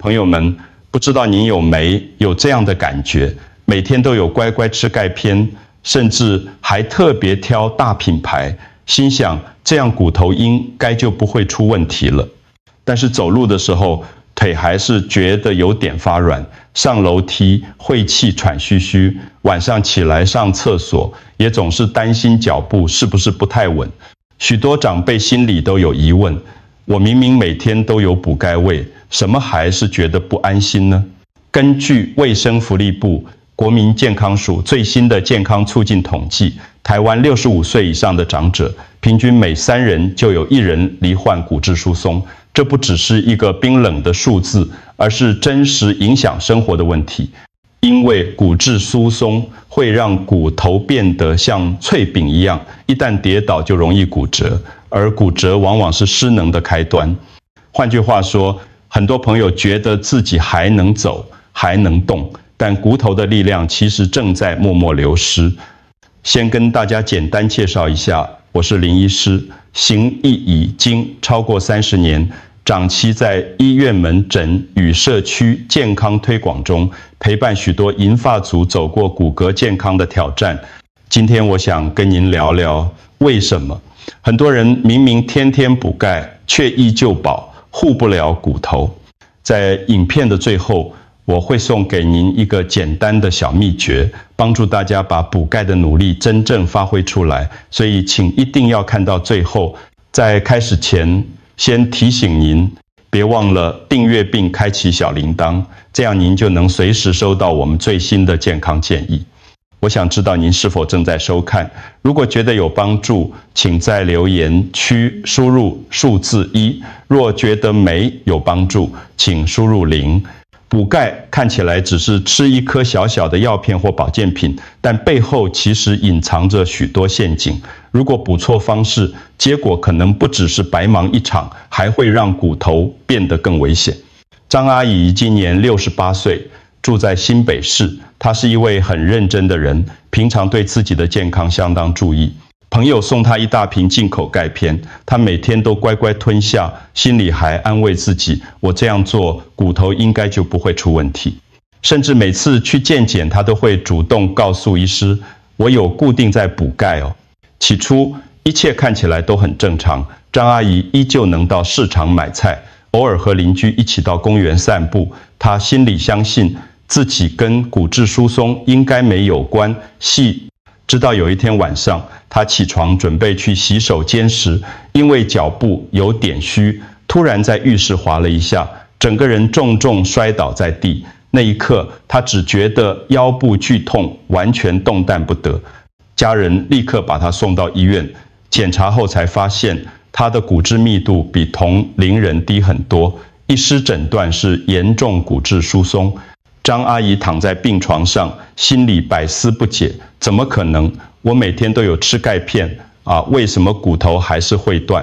朋友们，不知道您有没有这样的感觉，每天都有乖乖吃钙片，甚至还特别挑大品牌，心想这样骨头应该就不会出问题了。但是走路的时候，腿还是觉得有点发软，上楼梯会气喘吁吁，晚上起来上厕所也总是担心脚步是不是不太稳。许多长辈心里都有疑问，我明明每天都有补钙味，什么还是觉得不安心呢？根据卫生福利部国民健康署最新的健康促进统计，台湾65岁以上的长者，平均每3人就有1人罹患骨质疏松。这不只是一个冰冷的数字，而是真实影响生活的问题。因为骨质疏松会让骨头变得像脆饼一样，一旦跌倒就容易骨折，而骨折往往是失能的开端。换句话说，很多朋友觉得自己还能走，还能动，但骨头的力量其实正在默默流失。先跟大家简单介绍一下，我是林医师，行医已经超过30年，长期在医院门诊与社区健康推广中，陪伴许多银发族走过骨骼健康的挑战。今天我想跟您聊聊，为什么很多人明明天天补钙，却依旧保护不了骨头。在影片的最后，我会送给您一个简单的小秘诀，帮助大家把补钙的努力真正发挥出来。所以请一定要看到最后。在开始前，先提醒您，别忘了订阅并开启小铃铛，这样您就能随时收到我们最新的健康建议。我想知道您是否正在收看，如果觉得有帮助，请在留言区输入数字1，若觉得没有帮助，请输入0。补钙看起来只是吃一颗小小的药片或保健品，但背后其实隐藏着许多陷阱。如果补错方式，结果可能不只是白忙一场，还会让骨头变得更危险。张阿姨今年68岁，住在新北市。她是一位很认真的人，平常对自己的健康相当注意。朋友送她一大瓶进口钙片，她每天都乖乖吞下，心里还安慰自己，我这样做，骨头应该就不会出问题。甚至每次去健检，她都会主动告诉医师，我有固定在补钙哦。起初一切看起来都很正常，张阿姨依旧能到市场买菜，偶尔和邻居一起到公园散步。她心里相信自己跟骨质疏松应该没有关系。直到有一天晚上，她起床准备去洗手间时，因为脚步有点虚，突然在浴室滑了一下，整个人重重摔倒在地。那一刻，她只觉得腰部剧痛，完全动弹不得。家人立刻把她送到医院，检查后才发现她的骨质密度比同龄人低很多，医师诊断是严重骨质疏松。张阿姨躺在病床上，心里百思不解，怎么可能？我每天都有吃钙片啊，为什么骨头还是会断？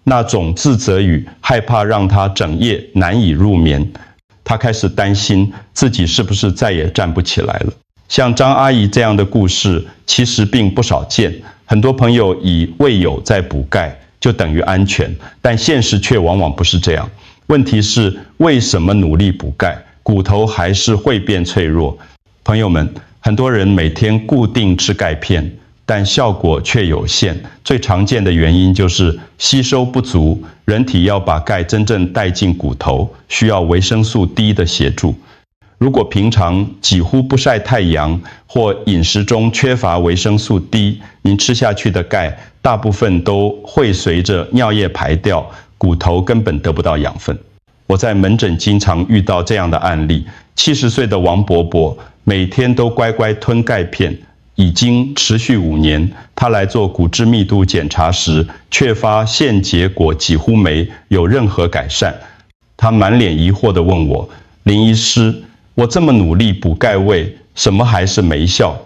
那种自责与害怕让她整夜难以入眠。她开始担心自己是不是再也站不起来了。像张阿姨这样的故事其实并不少见，很多朋友以为有在补钙就等于安全，但现实却往往不是这样。问题是为什么努力补钙，骨头还是会变脆弱？朋友们，很多人每天固定吃钙片，但效果却有限。最常见的原因就是吸收不足，人体要把钙真正带进骨头，需要维生素 D 的协助。如果平常几乎不晒太阳，或饮食中缺乏维生素 D， 您吃下去的钙大部分都会随着尿液排掉，骨头根本得不到养分。我在门诊经常遇到这样的案例，70岁的王伯伯每天都乖乖吞钙片，已经持续5年。他来做骨质密度检查时，却发现结果几乎没有任何改善。他满脸疑惑地问我，林医师，我这么努力补钙位，什么还是没效？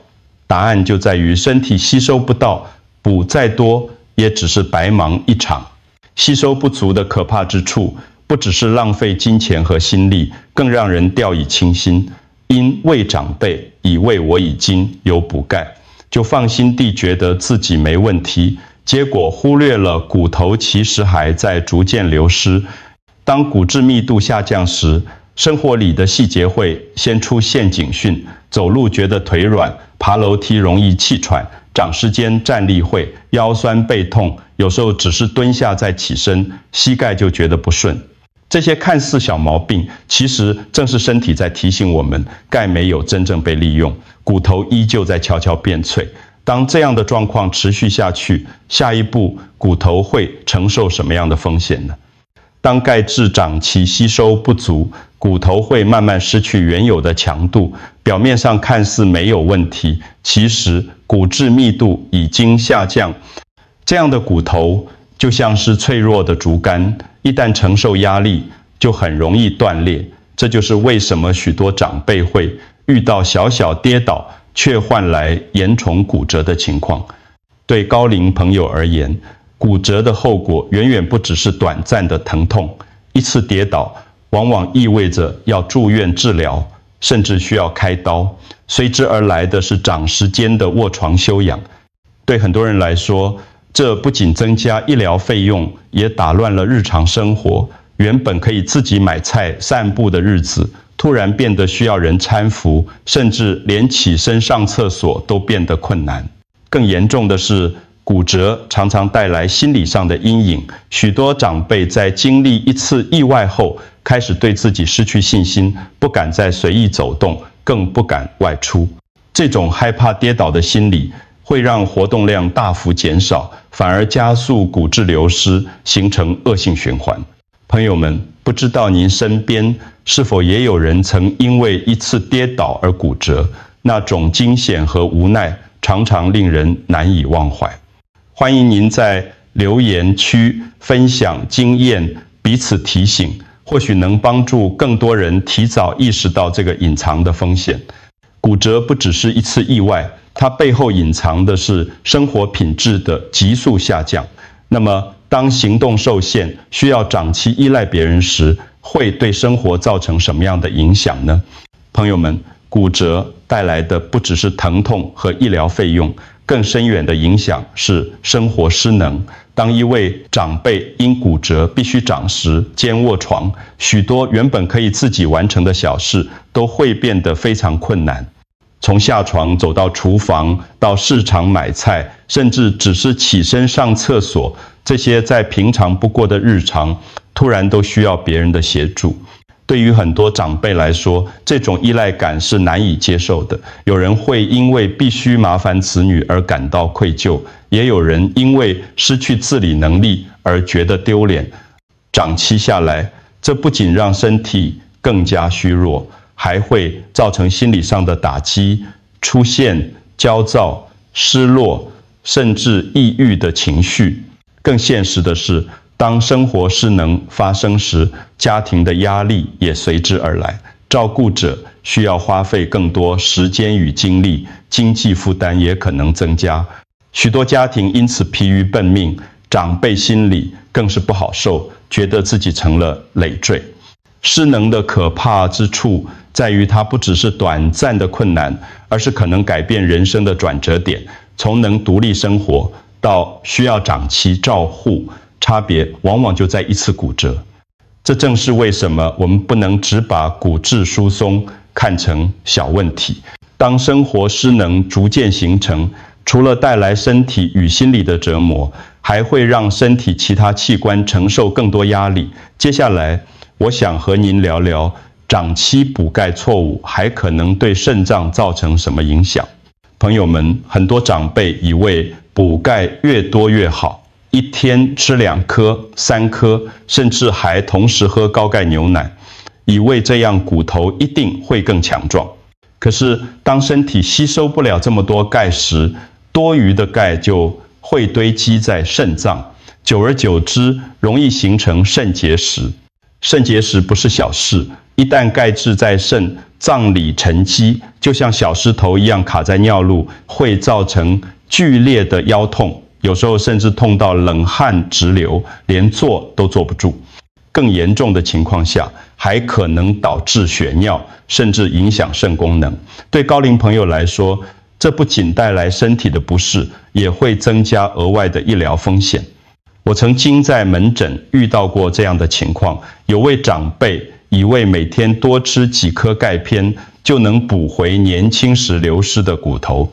答案就在于身体吸收不到，补再多也只是白忙一场。吸收不足的可怕之处，不只是浪费金钱和心力，更让人掉以轻心。因为长辈以为我已经有补钙，就放心地觉得自己没问题，结果忽略了骨头其实还在逐渐流失。当骨质密度下降时，生活里的细节会先出现警讯，走路觉得腿软，爬楼梯容易气喘，长时间站立会腰酸背痛，有时候只是蹲下再起身，膝盖就觉得不顺。这些看似小毛病，其实正是身体在提醒我们，钙没有真正被利用，骨头依旧在悄悄变脆。当这样的状况持续下去，下一步骨头会承受什么样的风险呢？当钙质长期吸收不足，骨头会慢慢失去原有的强度，表面上看似没有问题，其实骨质密度已经下降。这样的骨头就像是脆弱的竹竿，一旦承受压力，就很容易断裂。这就是为什么许多长辈会遇到小小跌倒，却换来严重骨折的情况。对高龄朋友而言，骨折的后果远远不只是短暂的疼痛，一次跌倒往往意味着要住院治疗，甚至需要开刀，随之而来的是长时间的卧床休养。对很多人来说，这不仅增加医疗费用，也打乱了日常生活。原本可以自己买菜散步的日子，突然变得需要人搀扶，甚至连起身上厕所都变得困难。更严重的是，骨折常常带来心理上的阴影，许多长辈在经历一次意外后，开始对自己失去信心，不敢再随意走动，更不敢外出。这种害怕跌倒的心理，会让活动量大幅减少，反而加速骨质流失，形成恶性循环。朋友们，不知道您身边是否也有人曾因为一次跌倒而骨折？那种惊险和无奈，常常令人难以忘怀。欢迎您在留言区分享经验，彼此提醒，或许能帮助更多人提早意识到这个隐藏的风险。骨折不只是一次意外，它背后隐藏的是生活品质的急速下降。那么，当行动受限，需要长期依赖别人时，会对生活造成什么样的影响呢？朋友们，骨折带来的不只是疼痛和医疗费用，更深远的影响是生活失能。当一位长辈因骨折必须长时间卧床，许多原本可以自己完成的小事都会变得非常困难。从下床走到厨房，到市场买菜，甚至只是起身上厕所，这些再平常不过的日常，突然都需要别人的协助。对于很多长辈来说，这种依赖感是难以接受的。有人会因为必须麻烦子女而感到愧疚，也有人因为失去自理能力而觉得丢脸。长期下来，这不仅让身体更加虚弱，还会造成心理上的打击，出现焦躁、失落，甚至抑郁的情绪。更现实的是，当生活失能发生时，家庭的压力也随之而来，照顾者需要花费更多时间与精力，经济负担也可能增加。许多家庭因此疲于奔命，长辈心里更是不好受，觉得自己成了累赘。失能的可怕之处在于，它不只是短暂的困难，而是可能改变人生的转折点，从能独立生活到需要长期照护，差别往往就在一次骨折。这正是为什么我们不能只把骨质疏松看成小问题。当生活失能逐渐形成，除了带来身体与心理的折磨，还会让身体其他器官承受更多压力。接下来，我想和您聊聊长期补钙错误还可能对肾脏造成什么影响。朋友们，很多长辈以为补钙越多越好，一天吃2颗、3颗，甚至还同时喝高钙牛奶，以为这样骨头一定会更强壮。可是，当身体吸收不了这么多钙时，多余的钙就会堆积在肾脏，久而久之，容易形成肾结石。肾结石不是小事，一旦钙质在肾脏里沉积，就像小石头一样卡在尿路，会造成剧烈的腰痛，有时候甚至痛到冷汗直流，连坐都坐不住。更严重的情况下，还可能导致血尿，甚至影响肾功能。对高龄朋友来说，这不仅带来身体的不适，也会增加额外的医疗风险。我曾经在门诊遇到过这样的情况，有位长辈以为每天多吃几颗钙片就能补回年轻时流失的骨头。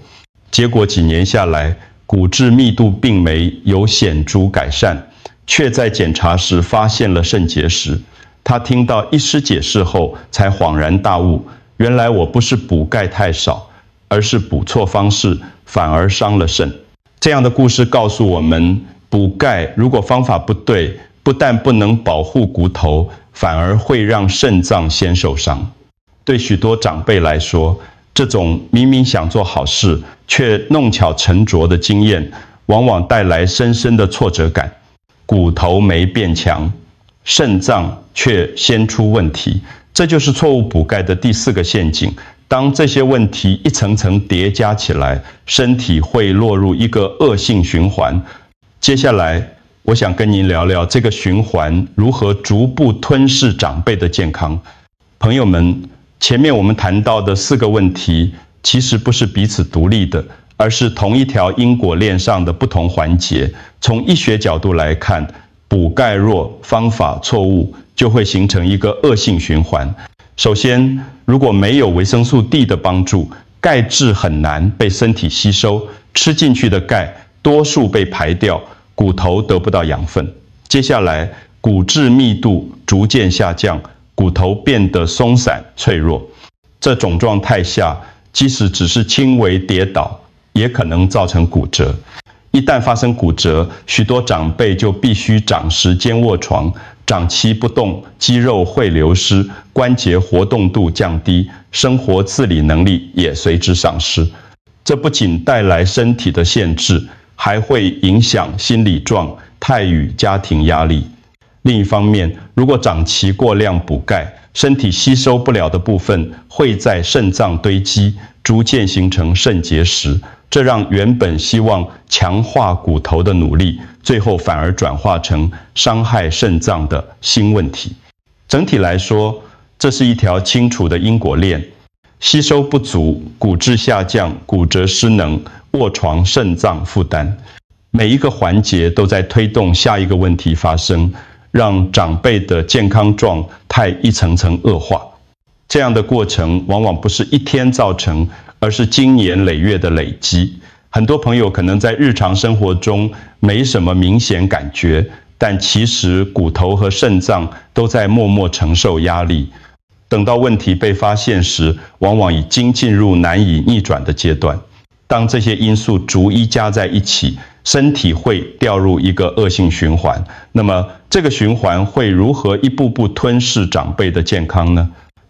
结果几年下来，骨质密度并没有显著改善，却在检查时发现了肾结石。他听到医师解释后，才恍然大悟，原来我不是补钙太少，而是补错方式，反而伤了肾。这样的故事告诉我们，补钙如果方法不对，不但不能保护骨头，反而会让肾脏先受伤。对许多长辈来说，这种明明想做好事，却弄巧成拙的经验，往往带来深深的挫折感。骨头没变强，肾脏却先出问题，这就是错误补钙的第4个陷阱。当这些问题一层层叠加起来，身体会落入一个恶性循环。接下来，我想跟您聊聊这个循环如何逐步吞噬长辈的健康。朋友们，前面我们谈到的4个问题，其实不是彼此独立的，而是同一条因果链上的不同环节。从医学角度来看，补钙弱，方法错误，就会形成一个恶性循环。首先，如果没有维生素 D 的帮助，钙质很难被身体吸收，吃进去的钙多数被排掉，骨头得不到养分。接下来，骨质密度逐渐下降，骨头变得松散脆弱。这种状态下，即使只是轻微跌倒，也可能造成骨折。一旦发生骨折，许多长辈就必须长时间卧床，长期不动，肌肉会流失，关节活动度降低，生活自理能力也随之丧失。这不仅带来身体的限制，还会影响心理状态与家庭压力。另一方面，如果长期过量补钙，身体吸收不了的部分会在肾脏堆积，逐渐形成肾结石。这让原本希望强化骨头的努力，最后反而转化成伤害肾脏的新问题。整体来说，这是一条清楚的因果链：吸收不足，骨质下降，骨折失能，卧床肾脏负担。每一个环节都在推动下一个问题发生，让长辈的健康状态一层层恶化。这样的过程往往不是一天造成，而是经年累月的累积。很多朋友可能在日常生活中没什么明显感觉，但其实骨头和肾脏都在默默承受压力。等到问题被发现时，往往已经进入难以逆转的阶段。当这些因素逐一加在一起，身体会掉入一个恶性循环。那么，这个循环会如何一步步吞噬长辈的健康呢？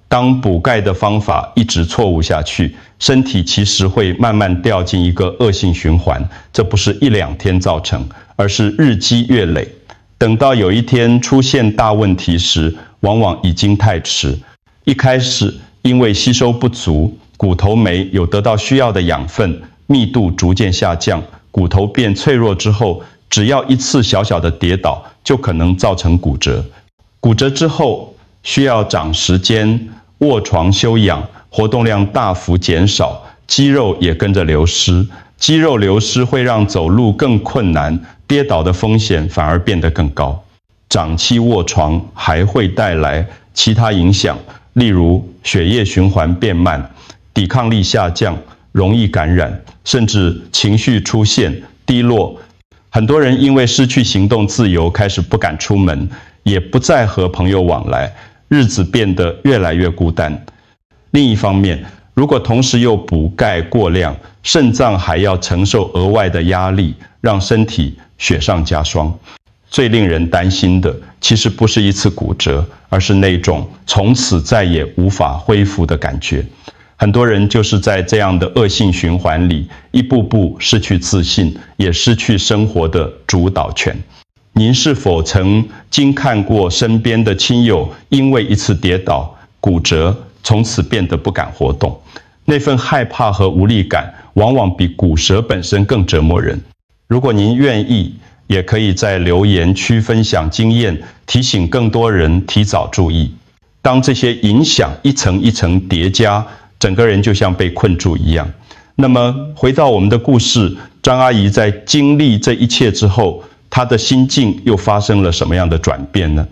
当补钙的方法一直错误下去，身体其实会慢慢掉进一个恶性循环。这不是1、2天造成，而是日积月累。等到有一天出现大问题时，往往已经太迟。一开始因为吸收不足，骨头没有得到需要的养分，密度逐渐下降，骨头变脆弱之后，只要一次小小的跌倒，就可能造成骨折。骨折之后需要长时间卧床休养，活动量大幅减少，肌肉也跟着流失。肌肉流失会让走路更困难，跌倒的风险反而变得更高。长期卧床还会带来其他影响，例如血液循环变慢，抵抗力下降，容易感染，甚至情绪出现低落。很多人因为失去行动自由，开始不敢出门，也不再和朋友往来，日子变得越来越孤单。另一方面，如果同时又补钙过量，肾脏还要承受额外的压力，让身体雪上加霜。最令人担心的，其实不是一次骨折，而是那种从此再也无法恢复的感觉。很多人就是在这样的恶性循环里，一步步失去自信，也失去生活的主导权。您是否曾经看过身边的亲友因为一次跌倒、骨折，从此变得不敢活动？那份害怕和无力感，往往比骨折本身更折磨人。如果您愿意，也可以在留言区分享经验，提醒更多人提早注意。当这些影响一层一层叠加，整个人就像被困住一样。那么回到我们的故事，张阿姨在经历这一切之后，她的心境又发生了什么样的转变呢？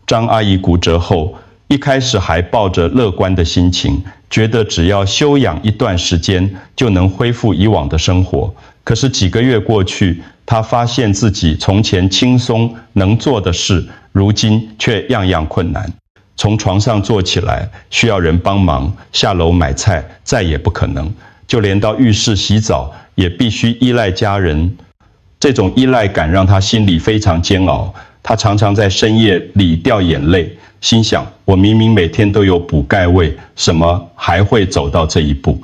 张阿姨骨折后，一开始还抱着乐观的心情，觉得只要休养一段时间就能恢复以往的生活。可是几个月过去，他发现自己从前轻松能做的事，如今却样样困难。从床上坐起来需要人帮忙，下楼买菜再也不可能，就连到浴室洗澡也必须依赖家人。这种依赖感让他心里非常煎熬，他常常在深夜里掉眼泪，心想：我明明每天都有补钙味，什么还会走到这一步？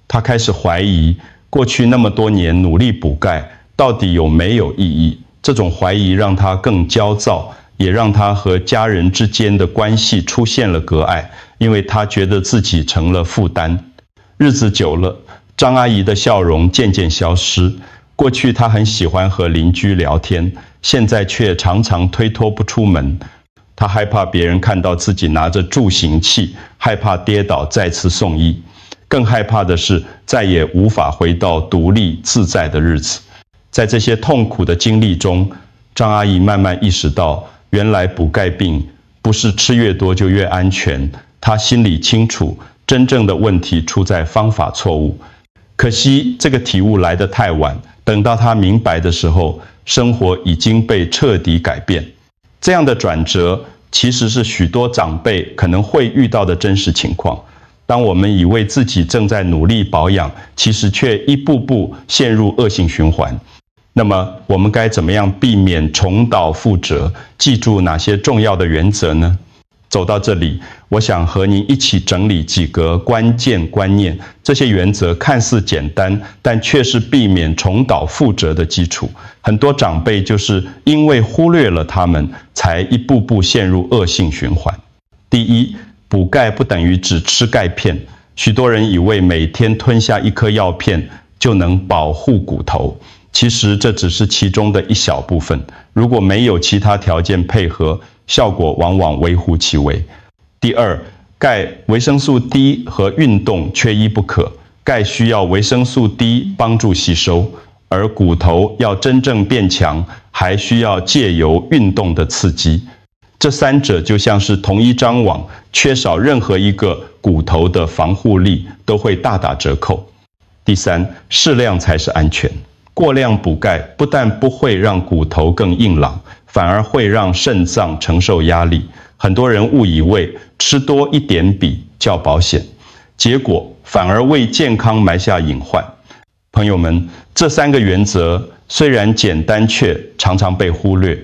他开始怀疑，过去那么多年努力补钙，到底有没有意义？这种怀疑让他更焦躁，也让他和家人之间的关系出现了隔碍，因为他觉得自己成了负担。日子久了，张阿姨的笑容渐渐消失。过去她很喜欢和邻居聊天，现在却常常推脱不出门。她害怕别人看到自己拿着助行器，害怕跌倒再次送医，更害怕的是再也无法回到独立自在的日子。在这些痛苦的经历中，张阿姨慢慢意识到，原来补钙病不是吃越多就越安全。她心里清楚，真正的问题出在方法错误。可惜这个体悟来得太晚，等到她明白的时候，生活已经被彻底改变。这样的转折其实是许多长辈可能会遇到的真实情况。当我们以为自己正在努力保养，其实却一步步陷入恶性循环。那么我们该怎么样避免重蹈覆辙？记住哪些重要的原则呢？走到这里，我想和您一起整理几个关键观念。这些原则看似简单，但却是避免重蹈覆辙的基础。很多长辈就是因为忽略了它们，才一步步陷入恶性循环。第一，补钙不等于只吃钙片。许多人以为每天吞下一颗药片就能保护骨头，其实这只是其中的一小部分。如果没有其他条件配合，效果往往微乎其微。第二，钙、维生素 D 和运动缺一不可。钙需要维生素 D 帮助吸收，而骨头要真正变强，还需要借由运动的刺激。这三者就像是同一张网，缺少任何一个，骨头的防护力都会大打折扣。第三，适量才是安全。过量补钙不但不会让骨头更硬朗，反而会让肾脏承受压力。很多人误以为吃多一点比较保险，结果反而为健康埋下隐患。朋友们，这三个原则虽然简单，却常常被忽略。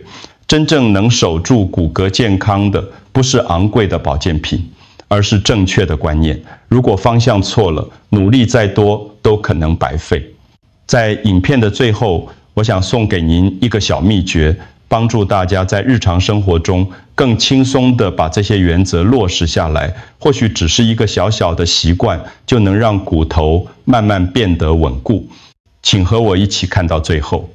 真正能守住骨骼健康的，不是昂贵的保健品，而是正确的观念。如果方向错了，努力再多都可能白费。在影片的最后，我想送给您一个小秘诀，帮助大家在日常生活中更轻松地把这些原则落实下来。或许只是一个小小的习惯，就能让骨头慢慢变得稳固。请和我一起看到最后。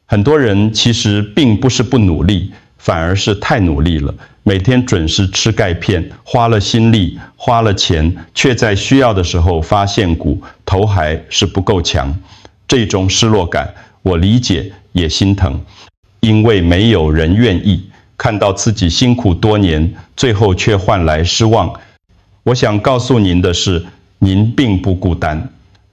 很多人其实并不是不努力，反而是太努力了。每天准时吃钙片，花了心力，花了钱，却在需要的时候发现骨头还是不够强。这种失落感，我理解也心疼，因为没有人愿意看到自己辛苦多年，最后却换来失望。我想告诉您的是，您并不孤单。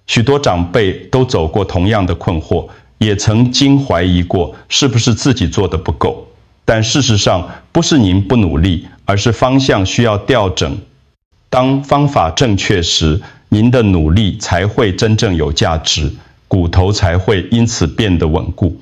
许多长辈都走过同样的困惑，也曾经怀疑过是不是自己做得不够。但事实上，不是您不努力，而是方向需要调整。当方法正确时，您的努力才会真正有价值，骨头才会因此变得稳固。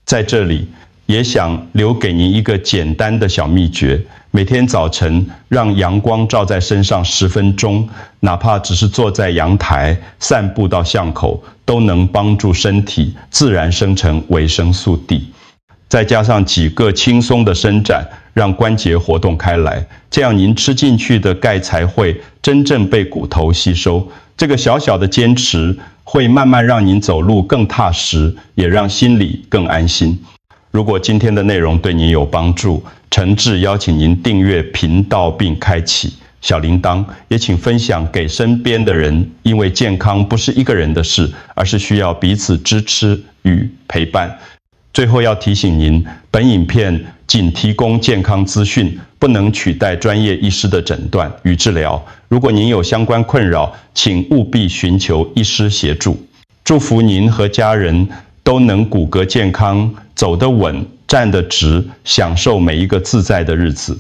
在这里，也想留给您一个简单的小秘诀：每天早晨让阳光照在身上10分钟，哪怕只是坐在阳台散步到巷口，都能帮助身体自然生成维生素 D。再加上几个轻松的伸展，让关节活动开来，这样您吃进去的钙才会真正被骨头吸收。这个小小的坚持，会慢慢让您走路更踏实，也让心里更安心。如果今天的内容对您有帮助，诚挚邀请您订阅频道并开启小铃铛，也请分享给身边的人，因为健康不是一个人的事，而是需要彼此支持与陪伴。最后要提醒您，本影片仅提供健康资讯，不能取代专业医师的诊断与治疗。如果您有相关困扰，请务必寻求医师协助。祝福您和家人都能骨骼健康，走得稳，站得直，享受每一个自在的日子。